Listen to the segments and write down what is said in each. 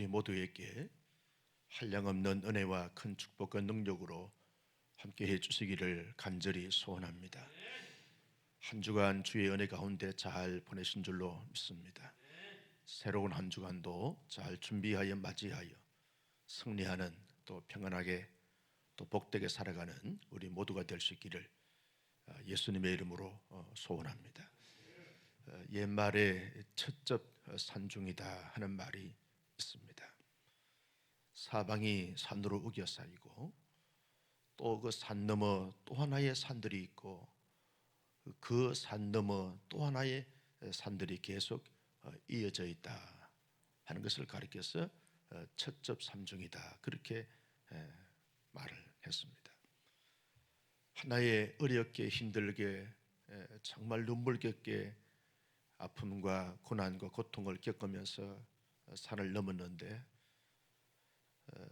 우리 모두에게 한량없는 은혜와 큰 축복과 능력으로 함께해 주시기를 간절히 소원합니다. 한 주간 주의 은혜 가운데 잘 보내신 줄로 믿습니다. 새로운 한 주간도 잘 준비하여 맞이하여 승리하는, 또 평안하게 또 복되게 살아가는 우리 모두가 될 수 있기를 예수님의 이름으로 소원합니다. 옛말에 첫접 산중이다 하는 말이 있습니다. 사방이 산으로 우겨싸이고 또 그 산 너머 또 하나의 산들이 있고 그 산 너머 또 하나의 산들이 계속 이어져 있다 하는 것을 가리켜서 첫접 삼중이다 그렇게 말을 했습니다. 하나의 어렵게 힘들게 정말 눈물겹게 아픔과 고난과 고통을 겪으면서 산을 넘었는데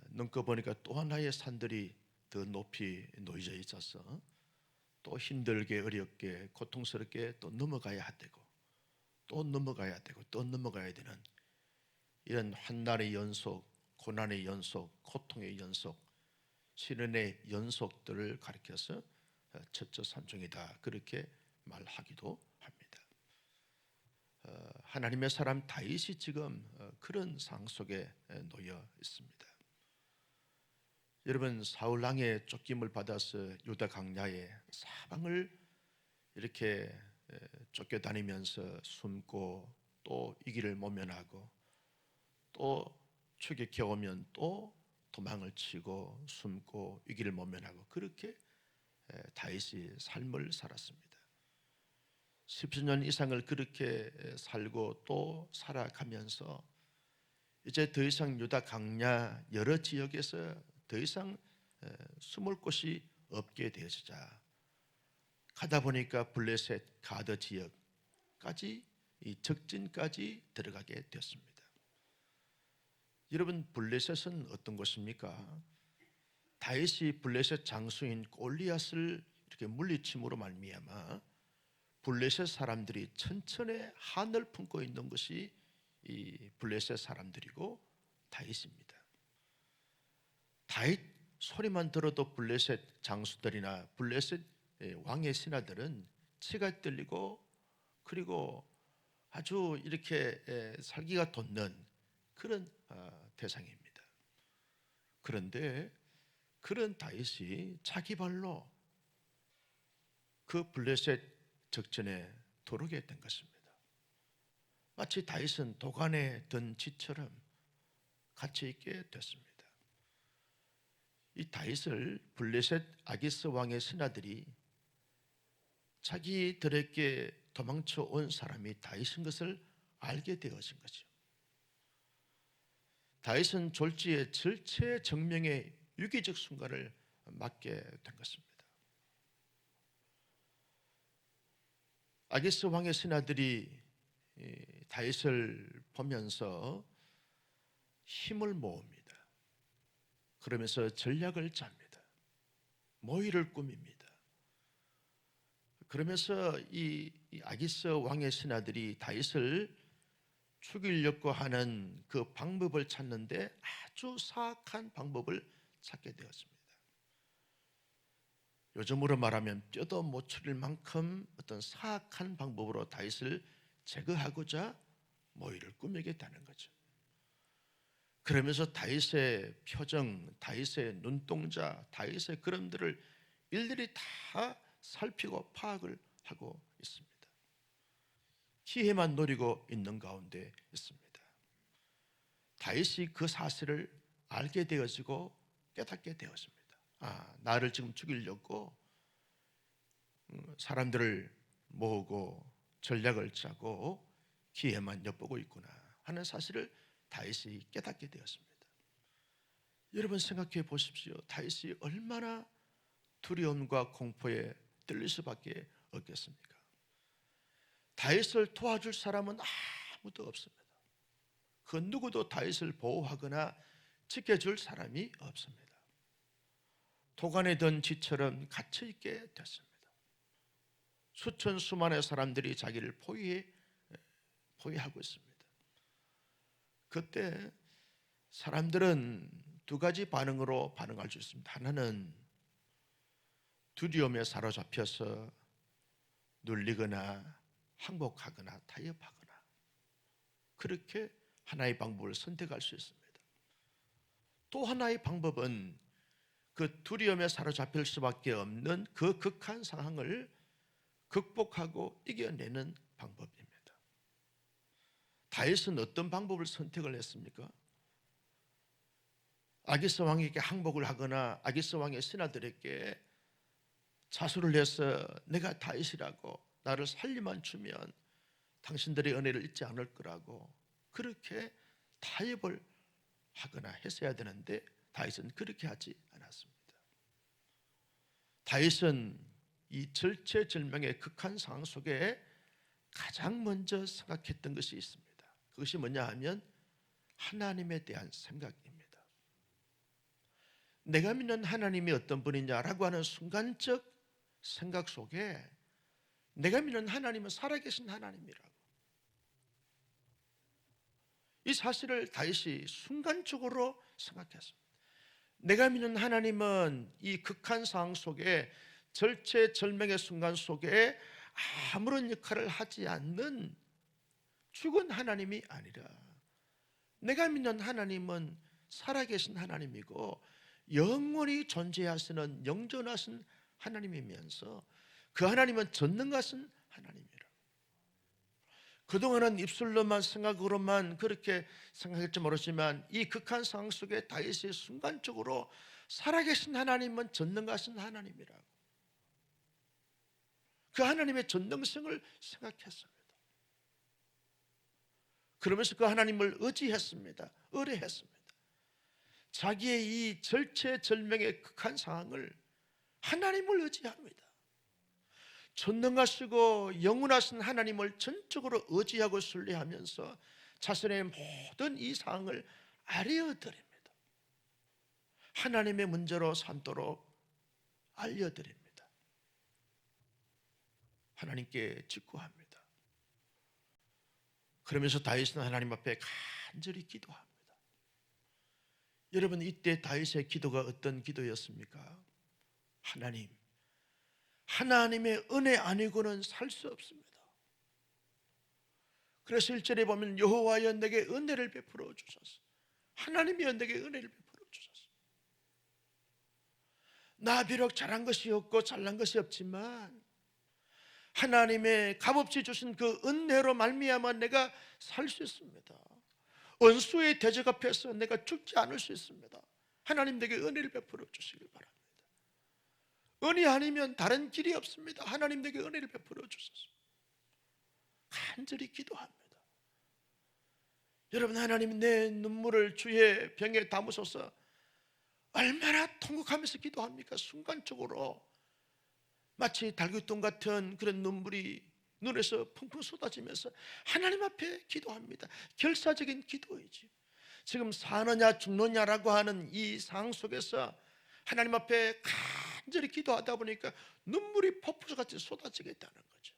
넘고 보니까 또 하나의 산들이 더 높이 놓여져 있어서 또 힘들게 어렵게 고통스럽게 또 넘어가야 되고 또 넘어가야 되고 또 넘어가야 되는 이런 환난의 연속, 고난의 연속, 고통의 연속, 시련의 연속들을 가리켜서 첫째 산중이다 그렇게 말하기도 합니다. 하나님의 사람 다윗이 지금 그런 상황 속에 놓여 있습니다. 여러분, 사울 왕의 쫓김을 받아서 유다 광야의 사방을 이렇게 쫓겨다니면서 숨고 또 이 길을 모면하고 또 추격해 오면 또 도망을 치고 숨고 이 길을 모면하고 그렇게 다윗이 삶을 살았습니다. 10년 이상을 그렇게 살고 또 살아가면서 이제 더 이상 유다 광야 여러 지역에서 더 이상 숨을 곳이 없게 되어지자 가다 보니까 블레셋 가드 지역까지 이 적진까지 들어가게 되었습니다. 여러분, 블레셋은 어떤 곳입니까? 다윗이 블레셋 장수인 골리앗을 이렇게 물리침으로 말미암아 블레셋 사람들이 천천의 한을 품고 있는 것이 이 블레셋 사람들이고 다윗입니다. 다윗 소리만 들어도 블레셋 장수들이나 블레셋 왕의 신하들은 치가 떨리고 그리고 아주 이렇게 살기가 돋는 그런 대상입니다. 그런데 그런 다윗이 자기 발로 그 블레셋 적전에 들어오게 된 것입니다. 마치 다윗은 도간에 든 쥐처럼 갇혀 있게 됐습니다. 이 다윗을 블레셋 아기스 왕의 신하들이 자기들에게 도망쳐 온 사람이 다윗인 것을 알게 되어진 거죠. 다윗은 졸지에 절체정명의 위기적 순간을 맞게 된 것입니다. 아기스 왕의 신하들이 다윗을 보면서 힘을 모읍니다. 그러면서 전략을 짭니다. 모의를 꾸밉니다. 그러면서 이 아기스 왕의 신하들이 다윗을 죽이려고 하는 그 방법을 찾는데 아주 사악한 방법을 찾게 되었습니다. 요즘으로 말하면 뼈도 못 추릴 만큼 어떤 사악한 방법으로 다윗을 제거하고자 모의를 꾸미겠다는 거죠. 그러면서 다윗의 표정, 다윗의 눈동자, 다윗의 그림들을 일일이 다 살피고 파악을 하고 있습니다. 기회만 노리고 있는 가운데 있습니다. 다윗이 그 사실을 알게 되어지고 깨닫게 되었습니다. 나를 지금 죽이려고 사람들을 모으고 전략을 짜고 기회만 엿보고 있구나 하는 사실을 다윗이 깨닫게 되었습니다. 여러분, 생각해 보십시오. 다윗이 얼마나 두려움과 공포에 떨릴 수밖에 없겠습니까? 다윗을 도와줄 사람은 아무도 없습니다. 그 누구도 다윗을 보호하거나 지켜줄 사람이 없습니다. 도간에 든 쥐처럼 갇혀있게 됐습니다. 수천 수만의 사람들이 자기를 포위하고 있습니다. 그때 사람들은 두 가지 반응으로 반응할 수 있습니다. 하나는 두려움에 사로잡혀서 눌리거나 항복하거나 타협하거나, 그렇게 하나의 방법을 선택할 수 있습니다. 또 하나의 방법은 그 두려움에 사로잡힐 수밖에 없는 그 극한 상황을 극복하고 이겨내는 방법입니다. 다윗은 어떤 방법을 선택을 했습니까? 아기스 왕에게 항복을 하거나 아기스 왕의 신하들에게 자수를 해서 내가 다윗이라고 나를 살리만 주면 당신들의 은혜를 잊지 않을 거라고 그렇게 타협을 하거나 했어야 되는데 다윗은 그렇게 하지 않았습니다. 다윗은 이 절체절명의 극한 상황 속에 가장 먼저 생각했던 것이 있습니다. 그것이 뭐냐 하면 하나님에 대한 생각입니다. 내가 믿는 하나님이 어떤 분이냐라고 하는 순간적 생각 속에 내가 믿는 하나님은 살아계신 하나님이라고, 이 사실을 다윗이 순간적으로 생각했습니다. 내가 믿는 하나님은 이 극한 상황 속에 절체절명의 순간 속에 아무런 역할을 하지 않는 죽은 하나님이 아니라 내가 믿는 하나님은 살아계신 하나님이고 영원히 존재하시는 영존하신 하나님이면서 그 하나님은 전능하신 하나님이라. 그동안은 입술로만 생각으로만 그렇게 생각할지 모르지만 이 극한 상황 속에 다윗이 순간적으로 살아계신 하나님은 전능하신 하나님이라고, 그 하나님의 전능성을 생각했습니다. 그러면서 그 하나님을 의지했습니다. 의뢰했습니다. 자기의 이 절체절명의 극한 상황을 하나님을 의지합니다. 전능하시고 영원하신 하나님을 전적으로 의지하고 신뢰하면서 자신의 모든 이 상황을 알려드립니다. 하나님의 문제로 삼도록 알려드립니다. 하나님께 직구합니다. 그러면서 다윗은 하나님 앞에 간절히 기도합니다. 여러분, 이때 다윗의 기도가 어떤 기도였습니까? 하나님, 하나님의 은혜 아니고는 살 수 없습니다. 그래서 1절에 보면 여호와여 내게 은혜를 베풀어 주소서. 하나님이여 내게 은혜를 베풀어 주소서. 나 비록 잘한 것이 없고 잘난 것이 없지만 하나님의 값없이 주신 그 은혜로 말미암아 내가 살 수 있습니다. 원수의 대적 앞에서 내가 죽지 않을 수 있습니다. 하나님 내게 은혜를 베풀어 주시길 바랍니다. 은혜 아니면 다른 길이 없습니다. 하나님 내게 은혜를 베풀어 주소서. 간절히 기도합니다. 여러분, 하나님 내 눈물을 주의 병에 담으소서. 얼마나 통곡하면서 기도합니까? 순간적으로 마치 달귀통 같은 그런 눈물이 눈에서 펑펑 쏟아지면서 하나님 앞에 기도합니다. 결사적인 기도이지. 지금 사느냐 죽느냐라고 하는 이 상황 속에서 하나님 앞에 간절히 기도하다 보니까 눈물이 폭포수같이 쏟아지겠다는 거죠.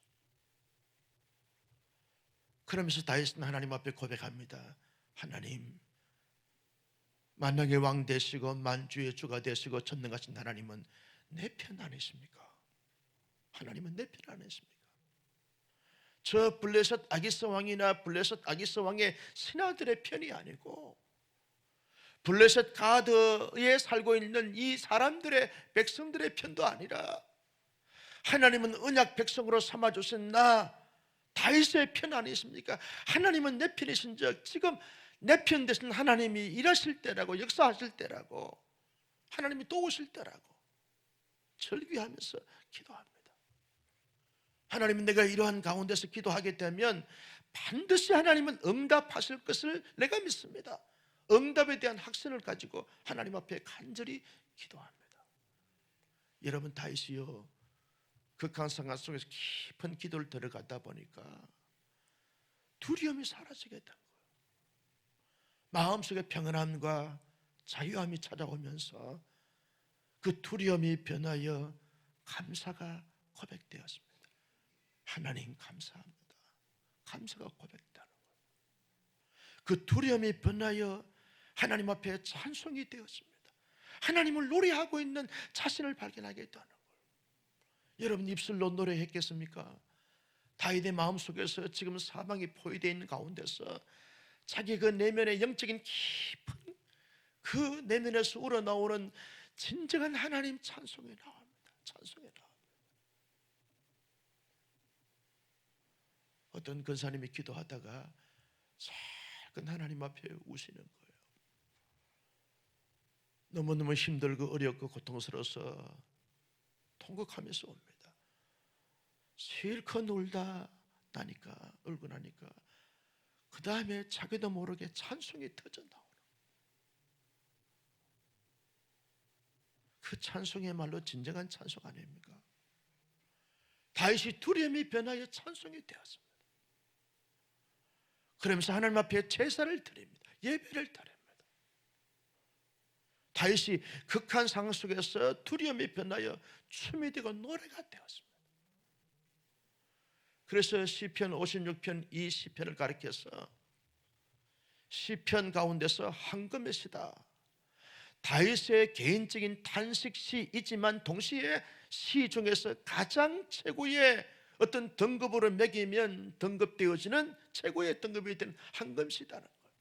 그러면서 다윗은 하나님 앞에 고백합니다. 하나님, 만왕의 왕 되시고 만주의 주가 되시고 전능하신 하나님은 내 편 아니십니까? 하나님은 내 편 아니십니까? 저 블레셋 아기스 왕이나 블레셋 아기스 왕의 신하들의 편이 아니고 블레셋 가드에 살고 있는 이 사람들의 백성들의 편도 아니라 하나님은 언약 백성으로 삼아주신 나 다윗의 편 아니십니까? 하나님은 내 편이신 즉 지금 내 편 되신 하나님이 일하실 때라고, 역사하실 때라고, 하나님이 도우실 때라고 절규하면서 기도합니다. 하나님은 내가 이러한 가운데서 기도하게 되면 반드시 하나님은 응답하실 것을 내가 믿습니다. 응답에 대한 확신을 가지고 하나님 앞에 간절히 기도합니다. 여러분, 다윗이요 극한 상황 속에서 깊은 기도를 들어가다 보니까 두려움이 사라지겠다는 거예요. 마음속에 평안함과 자유함이 찾아오면서 그 두려움이 변하여 감사가 고백되었습니다. 하나님 감사합니다. 감사가 고백되는 거예요. 그 두려움이 변하여 하나님 앞에 찬송이 되었습니다. 하나님을 노래하고 있는 자신을 발견하게 했다는 걸. 여러분 입술로 노래했겠습니까? 다윗의 마음속에서 지금 사방이 포위되어 있는 가운데서 자기 그 내면의 영적인 깊은 그 내면에서 우러나오는 진정한 하나님 찬송이 나옵니다. 찬송이 나옵니다. 어떤 근사님이 기도하다가 작은 하나님 앞에 우시는 거예요. 너무너무 힘들고 어렵고 고통스러워서 통곡하면서 옵니다. 실컷 울다 나니까, 울고 나니까 그 다음에 자기도 모르게 찬송이 터져 나오는, 그 찬송이야말로 진정한 찬송 아닙니까? 다윗이 두려움이 변하여 찬송이 되었습니다. 그러면서 하나님 앞에 제사를 드립니다. 예배를 드립니다. 다윗이 극한 상황 속에서 두려움이 변하여 춤이 되고 노래가 되었습니다. 그래서 시편 56편 이 시편을 가리켜서 시편 가운데서 황금의 시다, 다윗의 개인적인 탄식시이지만 동시에 시 중에서 가장 최고의 어떤 등급으로 매기면 등급되어지는 최고의 등급이 된 황금시다는 거예요.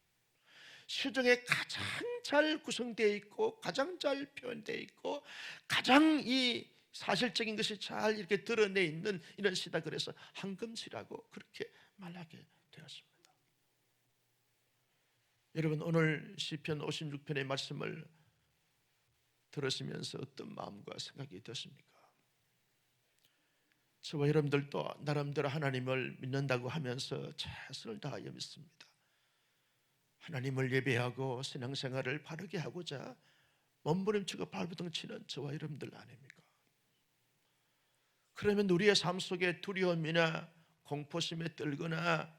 시 중에 가장 잘 구성되어 있고 가장 잘 표현되어 있고 가장 이 사실적인 것이 잘 이렇게 드러내 있는 이런 시다. 그래서 황금시라고 그렇게 말하게 되었습니다. 여러분 오늘 시편 56편의 말씀을 들으시면서 어떤 마음과 생각이 드십니까? 저와 여러분들도 나름대로 하나님을 믿는다고 하면서 최선을 다하여 믿습니다. 하나님을 예배하고 신앙생활을 바르게 하고자 몸부림치고 발버둥치는 저와 여러분들 아닙니까? 그러면 우리의 삶 속에 두려움이나 공포심에 떨거나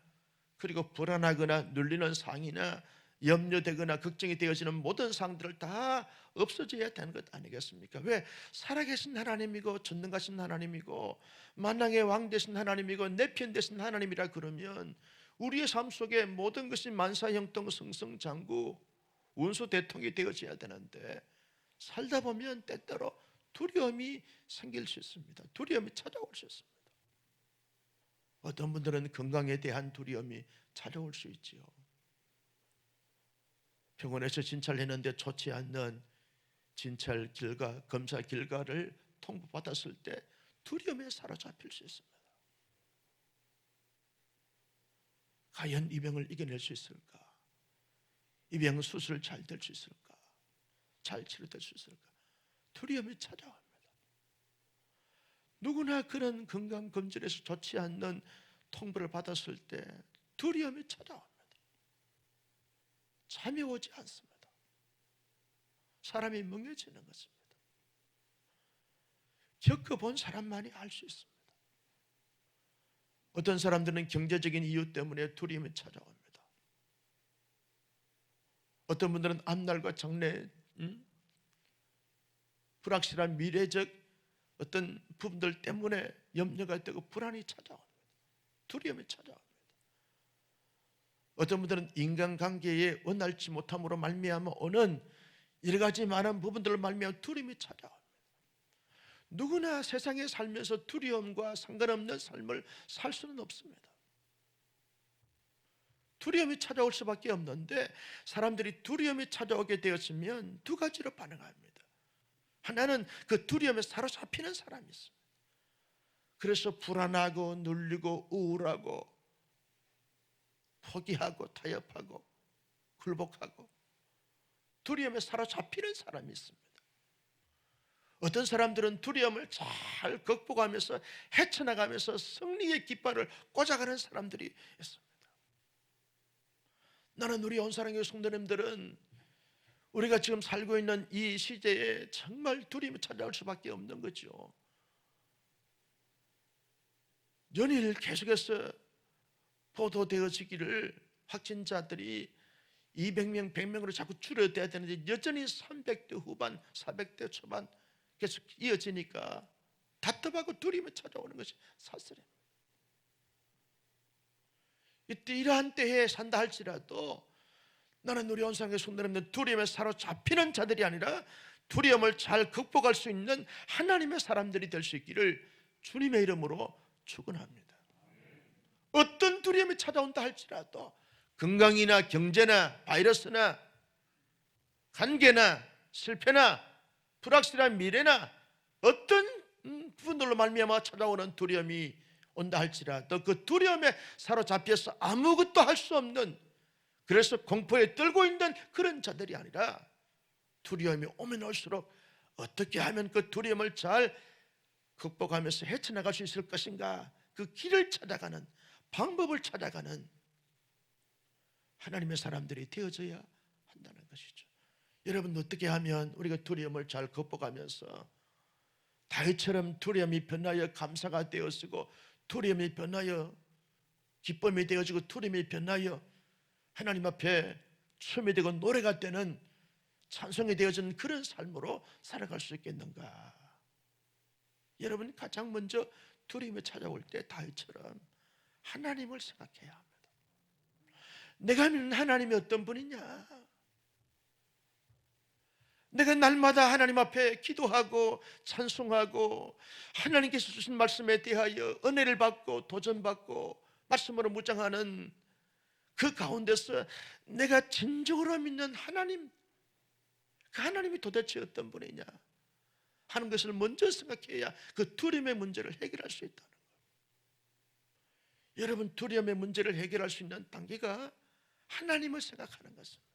그리고 불안하거나 눌리는 상이나 염려되거나 걱정이 되어지는 모든 상들을 다 없어져야 되는 것 아니겠습니까? 왜? 살아계신 하나님이고 전능하신 하나님이고 만왕의 왕 되신 하나님이고 내 편 되신 하나님이라 그러면 우리의 삶 속에 모든 것이 만사형통 승승장구 운수대통이 되어져야 되는데 살다 보면 때때로 두려움이 생길 수 있습니다. 두려움이 찾아올 수 있습니다. 어떤 분들은 건강에 대한 두려움이 찾아올 수 있지요. 병원에서 진찰을 했는데 좋지 않는 진찰 결과, 검사 결과를 통보받았을 때 두려움에 사로잡힐 수 있습니다. 과연 이 병을 이겨낼 수 있을까? 이 병 수술 잘 될 수 있을까? 잘 치료될 수 있을까? 두려움이 찾아옵니다. 누구나 그런 건강검진에서 좋지 않는 통보를 받았을 때 두려움이 찾아옵니다. 잠이 오지 않습니다. 사람이 멍해지는 것입니다. 겪어본 사람만이 알 수 있습니다. 어떤 사람들은 경제적인 이유 때문에 두려움이 찾아옵니다. 어떤 분들은 앞날과 장래 불확실한 미래적 어떤 부분들 때문에 염려가 되고 불안이 찾아옵니다. 두려움이 찾아옵니다. 어떤 분들은 인간관계에 원활치 못함으로 말미암아 오는 여러 가지 많은 부분들을 말미암아 두려움이 찾아옵니다. 누구나 세상에 살면서 두려움과 상관없는 삶을 살 수는 없습니다. 두려움이 찾아올 수밖에 없는데 사람들이 두려움이 찾아오게 되었으면 두 가지로 반응합니다. 하나는 그 두려움에 사로잡히는 사람이 있습니다. 그래서 불안하고 눌리고 우울하고 포기하고 타협하고 굴복하고 두려움에 사로잡히는 사람이 있습니다. 어떤 사람들은 두려움을 잘 극복하면서 헤쳐나가면서 승리의 깃발을 꽂아가는 사람들이 있습니다. 나는 우리 온사랑교회 성도님들은 우리가 지금 살고 있는 이 시대에 정말 두려움이 찾아올 수밖에 없는 거죠. 연일 계속해서 보도되어지기를 확진자들이 200명, 100명으로 자꾸 줄어들어야 되는데 여전히 300대 후반, 400대 초반 계속 이어지니까 답답하고 두려움이 찾아오는 것이 사실입니다. 이때 이러한 때에 산다 할지라도 나는 우리 온상에 손들었는 두려움에 사로잡히는 자들이 아니라 두려움을 잘 극복할 수 있는 하나님의 사람들이 될 수 있기를 주님의 이름으로 축원합니다. 어떤 두려움이 찾아온다 할지라도 건강이나 경제나 바이러스나 관계나 실패나 불확실한 미래나 어떤 부분들로 말미암아 찾아오는 두려움이 온다 할지라도 그 두려움에 사로잡혀서 아무것도 할 수 없는, 그래서 공포에 떨고 있는 그런 자들이 아니라 두려움이 오면 올수록 어떻게 하면 그 두려움을 잘 극복하면서 헤쳐나갈 수 있을 것인가, 그 길을 찾아가는, 방법을 찾아가는 하나님의 사람들이 되어져야 한다는 것이죠. 여러분, 어떻게 하면 우리가 두려움을 잘 극복하면서 다윗처럼 두려움이 변하여 감사가 되어지고 두려움이 변하여 기쁨이 되어지고 두려움이 변하여 하나님 앞에 춤이 되고 노래가 되는 찬송이 되어진 그런 삶으로 살아갈 수 있겠는가? 여러분, 가장 먼저 두려움이 찾아올 때 다윗처럼 하나님을 생각해야 합니다. 내가 믿는 하나님이 어떤 분이냐? 내가 날마다 하나님 앞에 기도하고 찬송하고 하나님께서 주신 말씀에 대하여 은혜를 받고 도전받고 말씀으로 묵상하는 그 가운데서 내가 진정으로 믿는 하나님, 그 하나님이 도대체 어떤 분이냐 하는 것을 먼저 생각해야 그 두려움의 문제를 해결할 수 있다는 거예요. 여러분, 두려움의 문제를 해결할 수 있는 단계가 하나님을 생각하는 것입니다.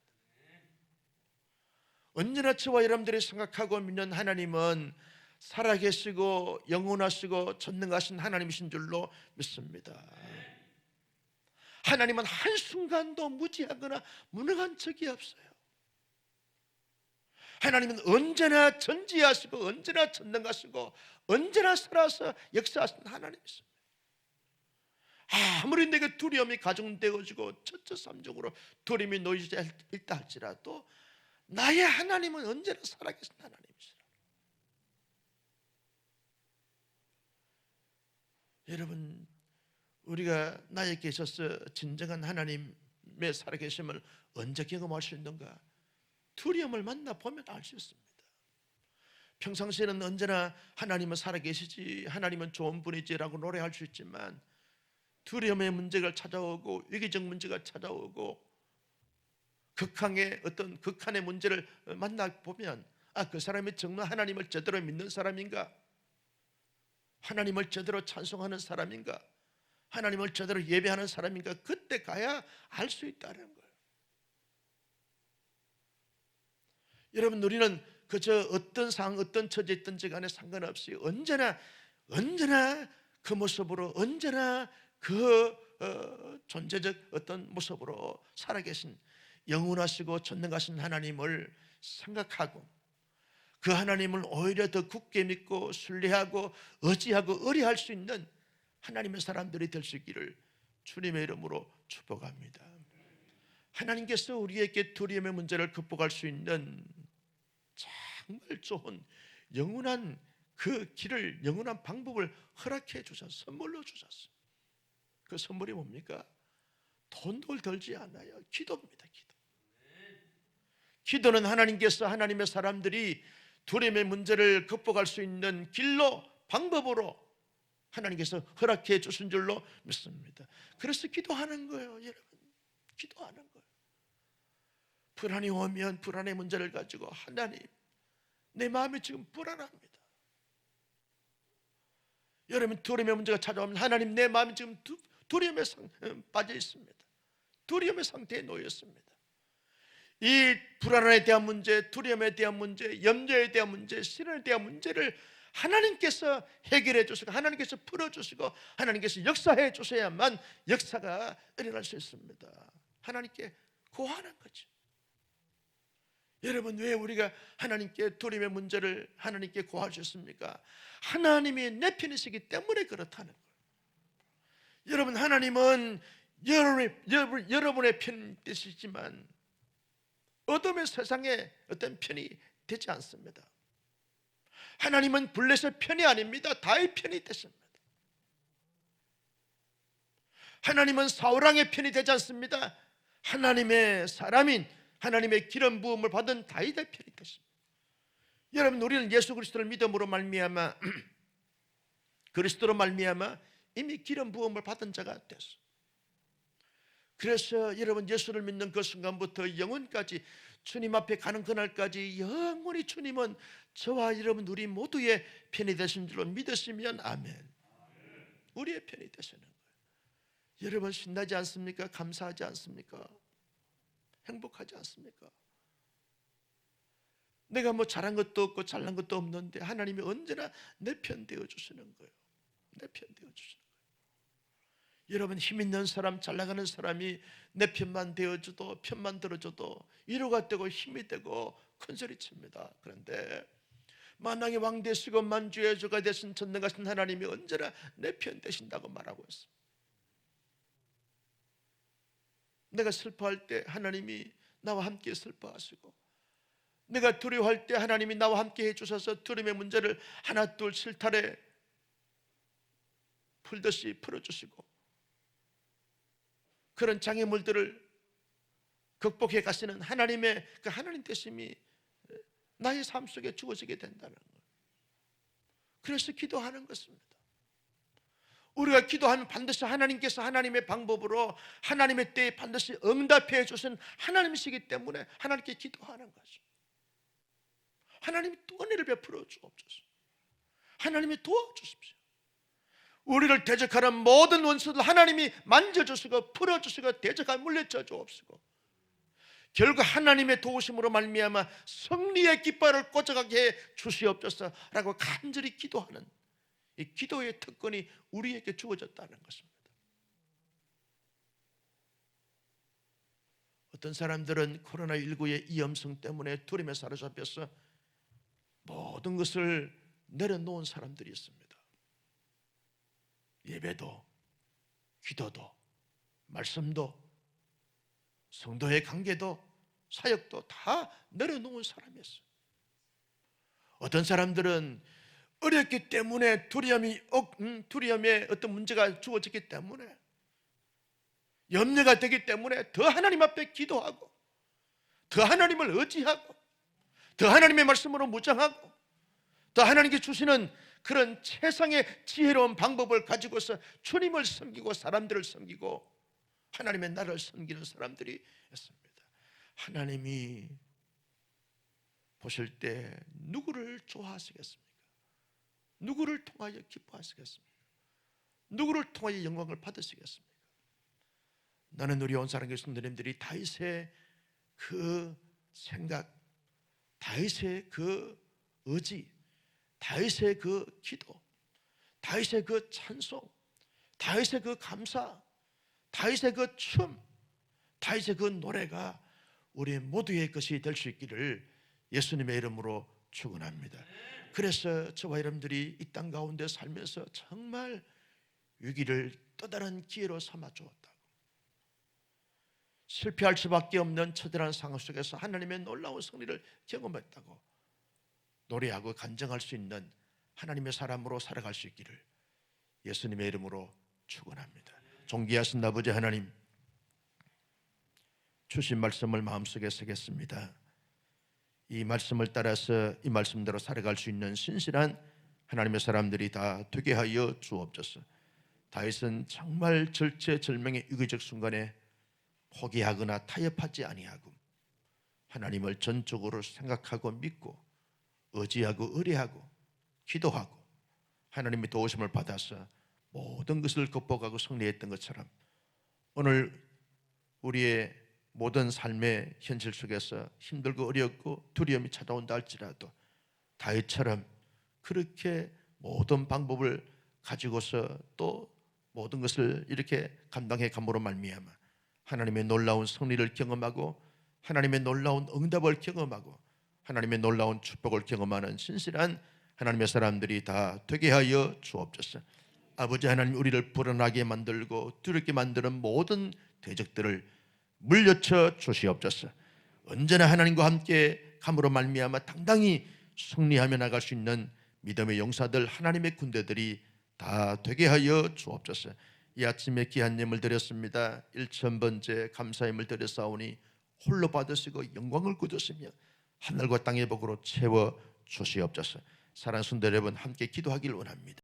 언제나 저와 여러분들이 생각하고 믿는 하나님은 살아계시고 영원하시고 전능하신 하나님이신 줄로 믿습니다. 하나님은 한순간도 무지하거나 무능한 적이 없어요. 하나님은 언제나 전지하시고 언제나 전능하시고 언제나 살아서 역사하시는 하나님이십니다. 아무리 내게 두려움이 가중되어지고 처처삼중으로 두려움이 놓이지 있다 할지라도 나의 하나님은 언제나 살아계신 하나님이시라. 여러분, 우리가 나에 계셔서 진정한 하나님의 살아계심을 언제 경험할 수 있는가? 두려움을 만나보면 알 수 있습니다. 평상시에는 언제나 하나님은 살아계시지, 하나님은 좋은 분이지라고 노래할 수 있지만 두려움의 문제가 찾아오고 위기적 문제가 찾아오고 극한의 문제를 만나보면 그 사람이 정말 하나님을 제대로 믿는 사람인가? 하나님을 제대로 찬송하는 사람인가? 하나님을 제대로 예배하는 사람인가? 그때 가야 알 수 있다는 거예요. 여러분, 우리는 그저 어떤 상황, 어떤 처지에 있든지 간에 상관없이 언제나 그 모습으로, 언제나 그 존재적 어떤 모습으로 살아계신 영원하시고 전능하신 하나님을 생각하고 그 하나님을 오히려 더 굳게 믿고 신뢰하고 의지하고 의뢰할 수 있는 하나님의 사람들이 될 수 있기를 주님의 이름으로 축복합니다. 하나님께서 우리에게 두려움의 문제를 극복할 수 있는 정말 좋은 영원한 그 길을, 영원한 방법을 허락해 주셔서 선물로 주셨습니다. 그 선물이 뭡니까? 돈도 들지 않아요. 기도입니다. 기도는 하나님께서 하나님의 사람들이 두려움의 문제를 극복할 수 있는 길로, 방법으로 하나님께서 허락해 주신 줄로 믿습니다. 그래서 기도하는 거예요. 여러분, 기도하는 거예요. 불안이 오면 불안의 문제를 가지고 하나님, 내 마음이 지금 불안합니다. 여러분, 두려움의 문제가 찾아오면 하나님, 내 마음이 지금 두려움에 빠져 있습니다. 두려움의 상태에 놓였습니다. 이 불안에 대한 문제, 두려움에 대한 문제, 염려에 대한 문제, 신앙에 대한 문제를 하나님께서 해결해 주시고 하나님께서 풀어주시고 하나님께서 역사해 주셔야만 역사가 일어날 수 있습니다. 하나님께 구하는 거죠. 여러분, 왜 우리가 하나님께 두려움의 문제를 하나님께 구할 수 있습니까? 하나님이 내 편이시기 때문에 그렇다는 거예요. 여러분, 하나님은 여러분의 편이시지만 어둠의 세상에 어떤 편이 되지 않습니다. 하나님은 블레셋 편이 아닙니다. 다윗 편이 되십니다. 하나님은 사울왕의 편이 되지 않습니다. 하나님의 사람인 하나님의 기름 부음을 받은 다윗의 편이 됐습니다. 여러분, 우리는 예수 그리스도를 믿음으로 말미암아 그리스도로 말미암아 이미 기름 부음을 받은 자가 됐어. 그래서 여러분, 예수를 믿는 그 순간부터 영원까지 주님 앞에 가는 그날까지 영원히 주님은 저와 여러분 우리 모두의 편이 되신 줄로 믿으시면 아멘. 우리의 편이 되시는 거예요. 여러분, 신나지 않습니까? 감사하지 않습니까? 행복하지 않습니까? 내가 뭐 잘한 것도 없고 잘난 것도 없는데 하나님이 언제나 내 편 되어주시는 거예요. 내 편 되어주시는 거예요. 여러분, 힘 있는 사람, 잘 나가는 사람이 내 편만 되어줘도, 편만 들어줘도 위로가 되고 힘이 되고 큰소리 칩니다. 그런데 만왕의 왕 되시고 만주의 주가 되신 전능하신 하나님이 언제나 내 편 되신다고 말하고 있습니다. 내가 슬퍼할 때 하나님이 나와 함께 슬퍼하시고, 내가 두려워할 때 하나님이 나와 함께 해주셔서 두려움의 문제를 하나 둘 실타래 풀듯이 풀어주시고, 그런 장애물들을 극복해 가시는 하나님의 그 하나님 되심이 나의 삶 속에 주어지게 된다는 거예요. 그래서 기도하는 것입니다. 우리가 기도하면 반드시 하나님께서 하나님의 방법으로 하나님의 때에 반드시 응답해 주신 하나님이시기 때문에 하나님께 기도하는 거죠. 하나님이 또 은혜를 베풀어 주옵소서. 하나님이 도와주십시오. 우리를 대적하는 모든 원수들 하나님이 만져주시고 풀어주시고 대적하여 물리쳐 주옵시고, 결국 하나님의 도우심으로 말미암아 승리의 깃발을 꽂아가게 해 주시옵소서라고 간절히 기도하는 이 기도의 특권이 우리에게 주어졌다는 것입니다. 어떤 사람들은 코로나19의 위험성 때문에 두려움에 사로잡혀서 모든 것을 내려놓은 사람들이 있습니다. 예배도, 기도도, 말씀도, 성도의 관계도, 사역도 다 내려놓은 사람이었어요. 어떤 사람들은 어렵기 때문에 두려움의 어떤 문제가 주어졌기 때문에, 염려가 되기 때문에 더 하나님 앞에 기도하고, 더 하나님을 의지하고, 더 하나님의 말씀으로 무장하고, 더 하나님께 주시는 그런 세상의 지혜로운 방법을 가지고서 주님을 섬기고 사람들을 섬기고 하나님의 나라를 섬기는 사람들이 있습니다. 하나님이 보실 때 누구를 좋아하시겠습니까? 누구를 통하여 기뻐하시겠습니까? 누구를 통하여 영광을 받으시겠습니까? 나는 우리 온사랑교회 성도님들이 다윗의 그 생각, 다윗의 그 의지, 다윗의 그 기도, 다윗의 그 찬송, 다윗의 그 감사, 다윗의 그 춤, 다윗의 그 노래가 우리 모두의 것이 될 수 있기를 예수님의 이름으로 축원합니다. 그래서 저와 여러분들이 이 땅 가운데 살면서 정말 위기를 또 다른 기회로 삼아 주었다고, 실패할 수밖에 없는 처절한 상황 속에서 하나님의 놀라운 승리를 경험했다고 노래하고 간증할 수 있는 하나님의 사람으로 살아갈 수 있기를 예수님의 이름으로 축원합니다. 존귀하신 아버지 하나님, 주신 말씀을 마음속에 새겼습니다. 이 말씀을 따라서 이 말씀대로 살아갈 수 있는 신실한 하나님의 사람들이 다 되게 하여 주옵소서. 다윗은 정말 절체절명의 위기적 순간에 포기하거나 타협하지 아니하고 하나님을 전적으로 생각하고 믿고 의지하고 의뢰하고 기도하고 하나님의 도우심을 받아서 모든 것을 극복하고 승리했던 것처럼 오늘 우리의 모든 삶의 현실 속에서 힘들고 어렵고 두려움이 찾아온다 할지라도 다윗처럼 그렇게 모든 방법을 가지고서 또 모든 것을 이렇게 감당해 감으로 말미암아 하나님의 놀라운 승리를 경험하고 하나님의 놀라운 응답을 경험하고 하나님의 놀라운 축복을 경험하는 신실한 하나님의 사람들이 다 되게 하여 주옵소서. 아버지 하나님, 우리를 불안하게 만들고 두렵게 만드는 모든 대적들을 물려쳐 주시옵소서. 언제나 하나님과 함께 감으로 말미암아 당당히 승리하며 나갈 수 있는 믿음의 용사들, 하나님의 군대들이 다 되게 하여 주옵소서. 이 아침에 귀한 예물 드렸습니다. 1000번째 감사예물 드렸사오니 홀로 받으시고 영광을 거두시며 하늘과 땅의 복으로 채워 주시옵소서. 사랑하는 성도 여러분, 함께 기도하기를 원합니다.